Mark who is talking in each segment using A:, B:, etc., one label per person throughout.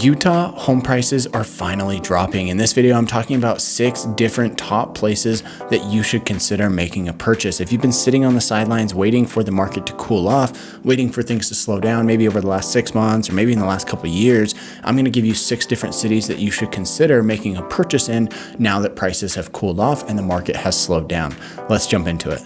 A: Utah home prices are finally dropping. In this video, I'm talking about 6 different top places that you should consider making a purchase. If you've been sitting on the sidelines waiting for the market to cool off, waiting for things to slow down, maybe over the last 6 months or maybe in the last couple of years, I'm going to give you 6 different cities that you should consider making a purchase in now that prices have cooled off and the market has slowed down. Let's jump into it.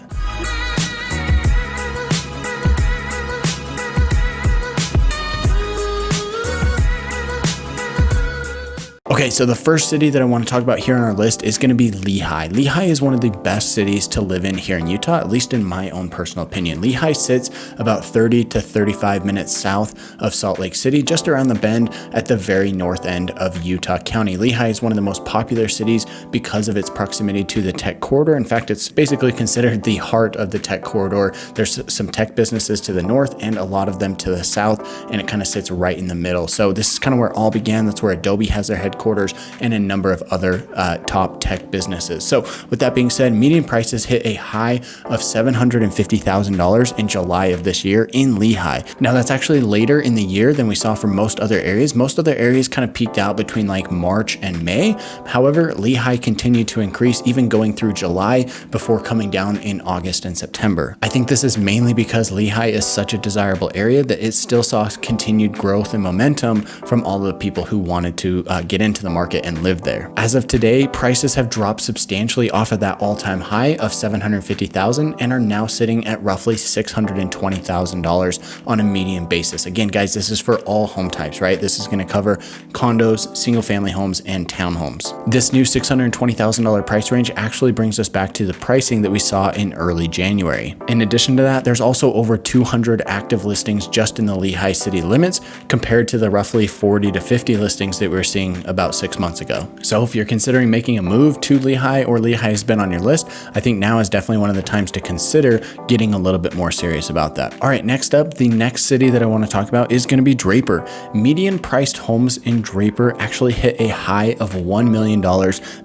A: Okay, so the first city that I want to talk about here on our list is going to be Lehigh. Lehigh is one of the best cities to live in here in Utah, at least in my own personal opinion. Lehigh sits about 30 to 35 minutes south of Salt Lake City, just around the bend at the very north end of Utah County. Lehigh is one of the most popular cities because of its proximity to the tech corridor. In fact, it's basically considered the heart of the tech corridor. There's some tech businesses to the north and a lot of them to the south, and it kind of sits right in the middle. So this is kind of where it all began. That's where Adobe has their headquarters and a number of other top tech businesses. So with that being said, median prices hit a high of $750,000 in July of this year in Lehigh. Now that's actually later in the year than we saw for most other areas. Most other areas kind of peaked out between like March and May. However, Lehigh continued to increase even going through July before coming down in August and September. I think this is mainly because Lehigh is such a desirable area that it still saw continued growth and momentum from all the people who wanted to get into the market and live there. As of today, prices have dropped substantially off of that all-time high of $750,000 and are now sitting at roughly $620,000 on a median basis. Again, guys, this is for all home types, right? This is going to cover condos, single-family homes, and townhomes. This new $620,000 price range actually brings us back to the pricing that we saw in early January. In addition to that, there's also over 200 active listings just in the Lehigh city limits compared to the roughly 40 to 50 listings that we were seeing about 6 months ago. So if you're considering making a move to Lehigh or Lehigh has been on your list, I think now is definitely one of the times to consider getting a little bit more serious about that. All right, next up, the next city that I want to talk about is going to be Draper. Median priced homes in Draper actually hit a high of $1 million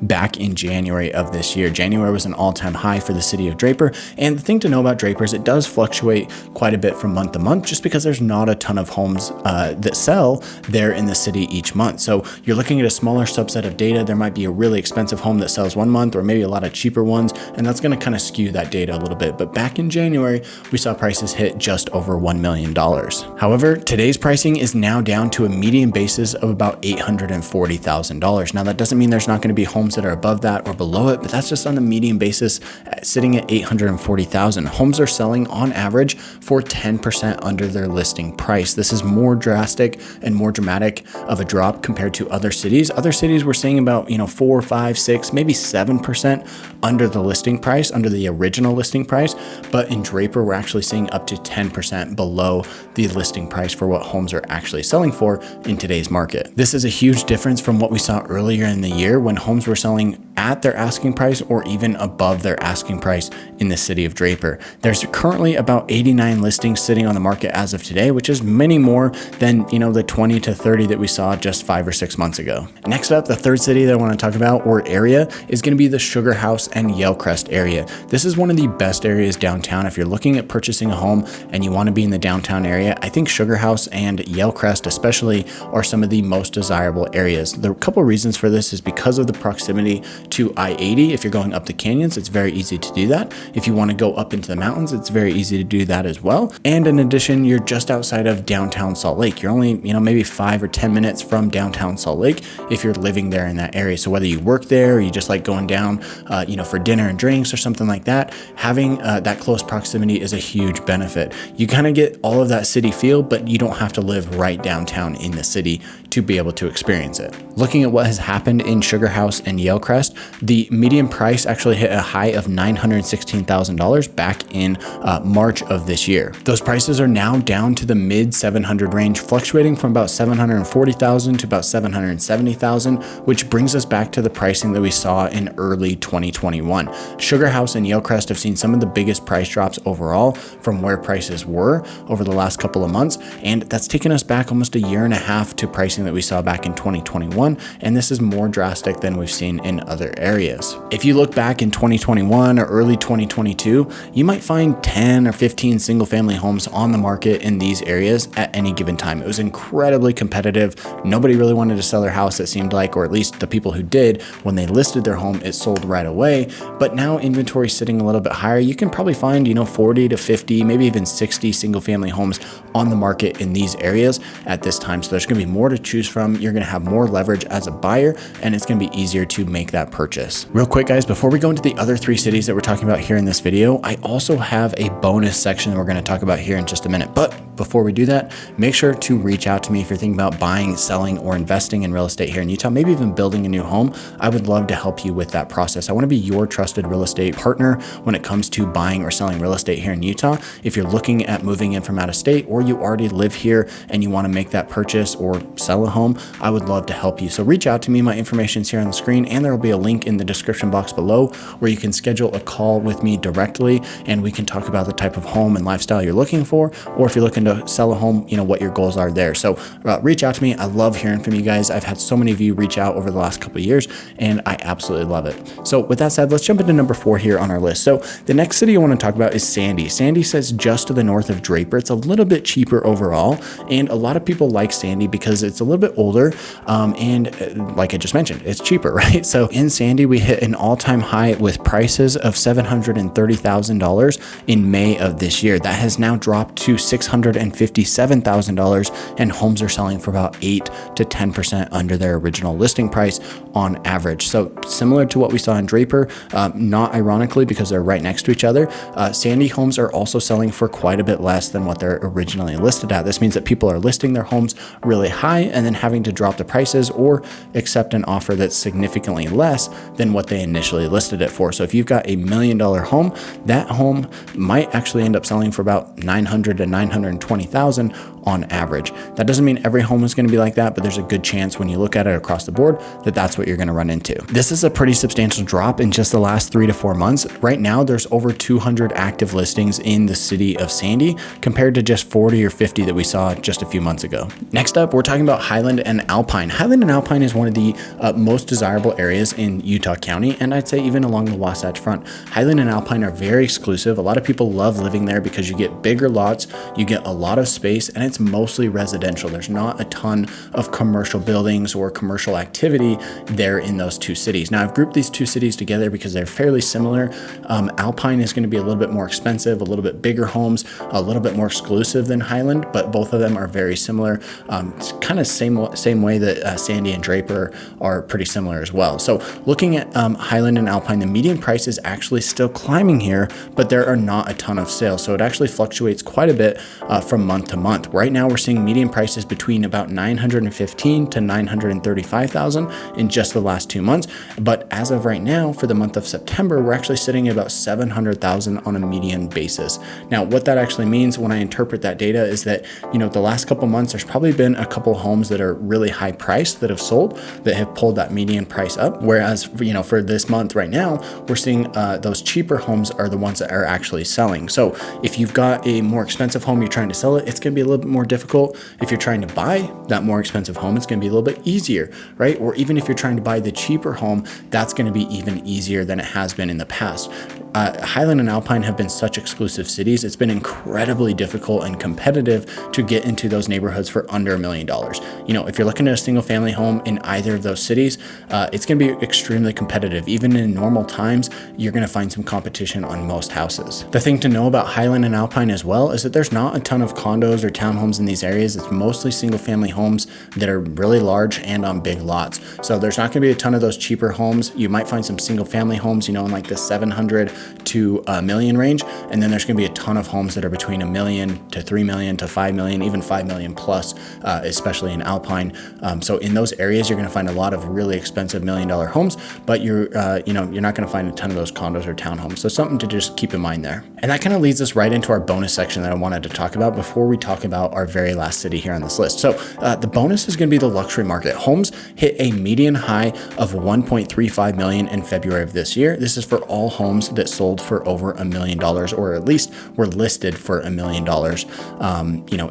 A: back in January of this year. January was an all-time high for the city of Draper. And the thing to know about Draper is it does fluctuate quite a bit from month to month just because there's not a ton of homes that sell there in the city each month. So you're looking at a smaller subset of data. There might be a really expensive home that sells one month or maybe a lot of cheaper ones, and that's going to kind of skew that data a little bit. But back in January, we saw prices hit just over $1 million. However, today's pricing is now down to a median basis of about $840,000. Now that doesn't mean there's not going to be homes that are above that or below it, but that's just on the median basis sitting at $840,000. Homes are selling on average for 10% under their listing price. This is more drastic and more dramatic of a drop compared to other cities. Other cities we're seeing about 4, 5, 6, maybe 7% under the listing price, under the original listing price. But in Draper, we're actually seeing up to 10% below the listing price for what homes are actually selling for in today's market. This is a huge difference from what we saw earlier in the year when homes were selling at their asking price or even above their asking price in the city of Draper. There's currently about 89 listings sitting on the market as of today, which is many more than the 20 to 30 that we saw just 5 or 6 months ago. Next up, the third city that I want to talk about or area is going to be the Sugar House and Yellcrest area. This is one of the best areas downtown. If you're looking at purchasing a home and you want to be in the downtown area, I think Sugar House and Yellcrest especially are some of the most desirable areas. The couple reasons for this is because of the proximity to I-80. If you're going up the canyons, it's very easy to do that. If you want to go up into the mountains, it's very easy to do that as well. And in addition, you're just outside of downtown Salt Lake. You're only, maybe 5 or 10 minutes from downtown Salt Lake if you're living there in that area. So whether you work there or you just like going down, for dinner and drinks or something like that, having that close proximity is a huge benefit. You kind of get all of that city feel, but you don't have to live right downtown in the city to be able to experience it. Looking at what has happened in Sugar House and Yellcrest, the median price actually hit a high of $916,000 back in March of this year. Those prices are now down to the mid 700 range, fluctuating from about $740,000 to about $770,000 $70,000, which brings us back to the pricing that we saw in early 2021. Sugar House and Yale-Crest have seen some of the biggest price drops overall from where prices were over the last couple of months, and that's taken us back almost a year and a half to pricing that we saw back in 2021, and this is more drastic than we've seen in other areas. If you look back in 2021 or early 2022, you might find 10 or 15 single family homes on the market in these areas at any given time. It was incredibly competitive. Nobody really wanted to sell their house, it seemed like, or at least the people who did, when they listed their home, it sold right away. But now inventory is sitting a little bit higher. You can probably find, 40 to 50, maybe even 60 single family homes on the market in these areas at this time. So there's going to be more to choose from. You're going to have more leverage as a buyer, and it's going to be easier to make that purchase. Real quick, guys, before we go into the other 3 cities that we're talking about here in this video, I also have a bonus section that we're going to talk about here in just a minute. But before we do that, make sure to reach out to me if you're thinking about buying, selling, or investing in real estate here in Utah, maybe even building a new home. I would love to help you with that process. I want to be your trusted real estate partner when it comes to buying or selling real estate here in Utah. If you're looking at moving in from out of state, or you already live here and you want to make that purchase or sell a home, I would love to help you. So reach out to me. My information is here on the screen, and there will be a link in the description box below where you can schedule a call with me directly, and we can talk about the type of home and lifestyle you're looking for, or if you're looking to sell a home, what your goals are there. So reach out to me. I love hearing from you guys. I've had so many of you reach out over the last couple of years, and I absolutely love it. So with that said, let's jump into number 4 here on our list. So the next city I want to talk about is Sandy. Sandy sits just to the north of Draper. It's a little bit cheaper overall, and a lot of people like Sandy because it's a little bit older, and like I just mentioned, it's cheaper, right? So in Sandy, we hit an all-time high with prices of $730,000 in May of this year. That has now dropped to $657,000, and homes are selling for about 8 to 10% under their original listing price on average. So similar to what we saw in Draper, not ironically because they're right next to each other, Sandy homes are also selling for quite a bit less than what they're originally listed at. This means that people are listing their homes really high and then having to drop the prices or accept an offer that's significantly less than what they initially listed it for. So if you've got $1 million home, that home might actually end up selling for about $900,000 to $920,000 on average. That doesn't mean every home is going to be like that, but there's a good chance when you look at it across the board that that's what you're going to run into. This is a pretty substantial drop in just the last 3 to 4 months. Right now, there's over 200 active listings in the city of Sandy compared to just 40 or 50 that we saw just a few months ago. Next up, we're talking about Highland and Alpine. Highland and Alpine is one of the most desirable areas in Utah County, and I'd say even along the Wasatch Front. Highland and Alpine are very exclusive. A lot of people love living there because you get bigger lots, you get a lot of space, and it's mostly residential. There's not a ton of commercial buildings or commercial activity there in those 2 cities. Now, I've grouped these 2 cities together because they're fairly similar. Alpine is going to be a little bit more expensive, a little bit bigger homes, a little bit more exclusive than Highland, but both of them are very similar. It's kind of same way that Sandy and Draper are pretty similar as well. So looking at Highland and Alpine, the median price is actually still climbing here, but there are not a ton of sales. So it actually fluctuates quite a bit from month to month. Right now, we're seeing median prices between about $915,000 to $935,000 in just the last 2 months. But as of right now, for the month of September, we're actually sitting at about $700,000 on a median basis. Now, what that actually means when I interpret that data is that, the last couple months, there's probably been a couple homes that are really high priced that have sold that have pulled that median price up. Whereas, for this month right now, we're seeing those cheaper homes are the ones that are actually selling. So if you've got a more expensive home, you're trying to sell it, it's going to be a little bit more difficult. If you're trying to buy that more expensive home, it's going to be a little bit easier, right? Or even if you're trying to buy the cheaper home, that's going to be even easier than it has been in the past. Highland and Alpine have been such exclusive cities. It's been incredibly difficult and competitive to get into those neighborhoods for under $1 million. If you're looking at a single family home in either of those cities, it's going to be extremely competitive. Even in normal times, you're going to find some competition on most houses. The thing to know about Highland and Alpine as well is that there's not a ton of condos or townhomes in these areas. It's mostly single family homes that are really large and on big lots. So there's not going to be a ton of those cheaper homes. You might find some single family homes, in like the $700,000 to $1 million range. And then there's going to be a ton of homes that are between $1 million to $3 million to $5 million, even $5 million plus, especially in Alpine. So in those areas, you're going to find a lot of really expensive $1 million homes, but you're not going to find a ton of those condos or townhomes. So something to just keep in mind there. And that kind of leads us right into our bonus section that I wanted to talk about before we talk about our very last city here on this list. So the bonus is going to be the luxury market. Homes hit a median high of 1.35 million in February of this year. This is for all homes that sold for over $1 million, or at least were listed for $1 million,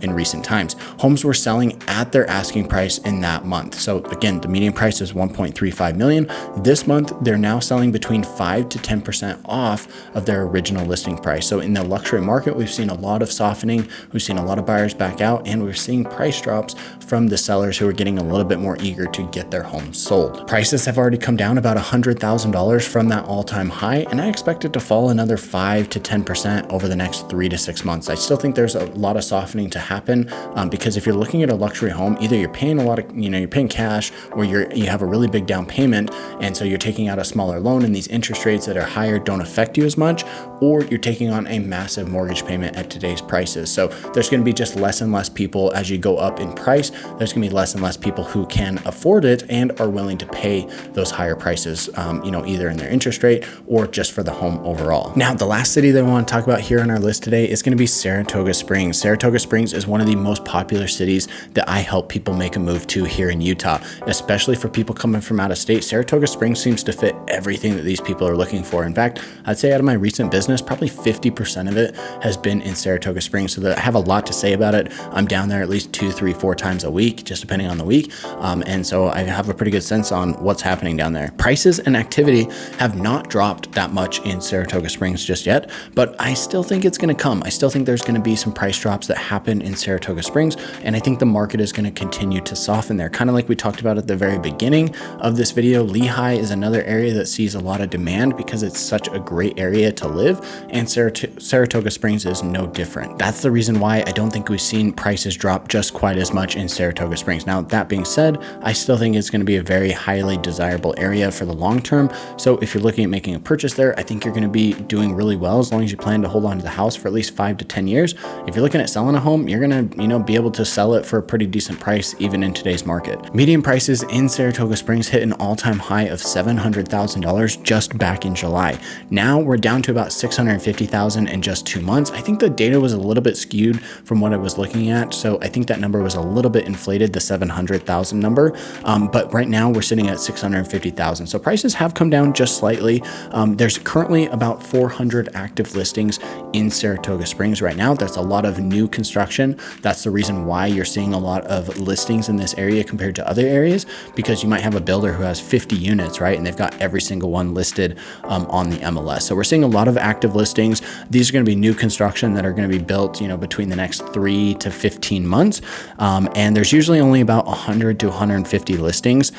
A: in recent times. Homes were selling at their asking price in that month. So again, the median price is 1.35 million. This month, they're now selling between 5 to 10% off of their original listing price. So in the luxury market, we've seen a lot of softening. We've seen a lot of buyers back out, and we're seeing price drops from the sellers who are getting a little bit more eager to get their homes sold. Prices have already come down about $100,000 from that all-time high, and I expect it to fall another 5 to 10% over the next 3 to 6 months. I still think there's a lot of softening to happen because if you're looking at a luxury home, either you're paying a lot of, you're paying cash, or you have a really big down payment, and so you're taking out a smaller loan, and these interest rates that are higher don't affect you as much, or you're taking on a massive mortgage payment at today's prices. So there's going to be just less and less people as you go up in price. There's going to be less and less people who can afford it and are willing to pay those higher prices, either in their interest rate or just for the home overall. Now, the last city that I want to talk about here on our list today is going to be Saratoga Springs. Saratoga Springs is one of the most popular cities that I help people make a move to here in Utah, especially for people coming from out of state. Saratoga Springs seems to fit everything that these people are looking for. In fact, I'd say out of my recent business, probably 50% of it has been in Saratoga Springs, so that I have a lot to say about it. I'm down there at least 2, 3, 4 times a week, just depending on the week. And so I have a pretty good sense on what's happening down there. Prices and activity have not dropped that much in Saratoga Springs just yet, but I still think it's going to come. I still think there's going to be some price drops that happen in Saratoga Springs, and I think the market is going to continue to soften there. Kind of like we talked about at the very beginning of this video, Lehigh is another area that sees a lot of demand because it's such a great area to live, and Saratoga Springs is no different. That's the reason why I don't think we've seen prices drop just quite as much in Saratoga Springs. Now, that being said, I still think it's going to be a very highly desirable area for the long term. So if you're looking at making a purchase there, I think you're going to be doing really well as long as you plan to hold on to the house for at least 5 to 10 years. If you're looking at selling a home, you're going to, be able to sell it for a pretty decent price even in today's market. Median prices in Saratoga Springs hit an all-time high of $700,000 just back in July. Now we're down to about $650,000 in just 2 months. I think the data was a little bit skewed from what I was looking at, so I think that number was a little bit inflated, the 700,000 number. But right now we're sitting at 650,000. So prices have come down just slightly. There's currently about 400 active listings in Saratoga Springs right now. That's a lot of new construction. That's the reason why you're seeing a lot of listings in this area compared to other areas, because you might have a builder who has 50 units, right? And they've got every single one listed on the MLS. So we're seeing a lot of active listings. These are going to be new construction that are going to be built, between the next 3 to 15 months. And there's usually only about 100 to 150 listings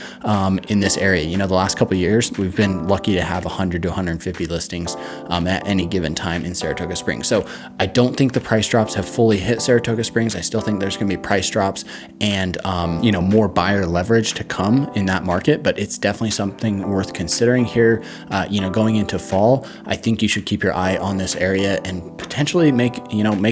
A: in this area. The last couple of years, we've been lucky to have 100 to 150 listings at any given time in Saratoga Springs. So I don't think the price drops have fully hit Saratoga Springs. I still think there's going to be price drops and, more buyer leverage to come in that market, but it's definitely something worth considering here. Going into fall, I think you should keep your eye on this area and potentially make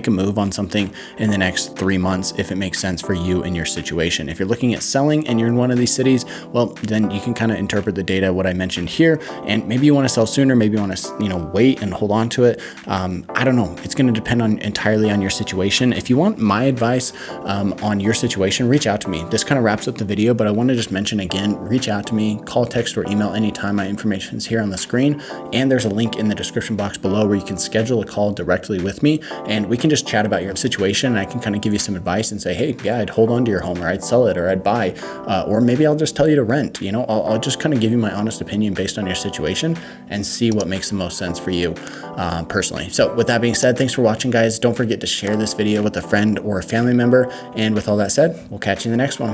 A: a move on something in the next 3 months if it makes sense for you and your situation. If you're looking at selling and you're in one of these cities, well, then you can kind of interpret the data, what I mentioned here, and maybe you want to sell sooner, maybe you want to, wait and hold on to it. I don't know. It's going to depend entirely on your situation. If you want my advice on your situation, reach out to me. This kind of wraps up the video, but I want to just mention again, reach out to me, call, text, or email anytime. My information is here on the screen, and there's a link in the description box below where you can schedule a call directly with me, and we can just chat about your situation, and I can kind of give you some advice and say, hey, yeah, I'd hold on to your home, or I'd sell it, or I'd buy, or maybe I'll just tell you to rent. I'll just kind of give you my honest opinion based on your situation and see what makes the most sense for you personally. So with that being said, thanks for watching, guys. Don't forget to share this video with a friend or a family member, and with all that said, we'll catch you in the next one.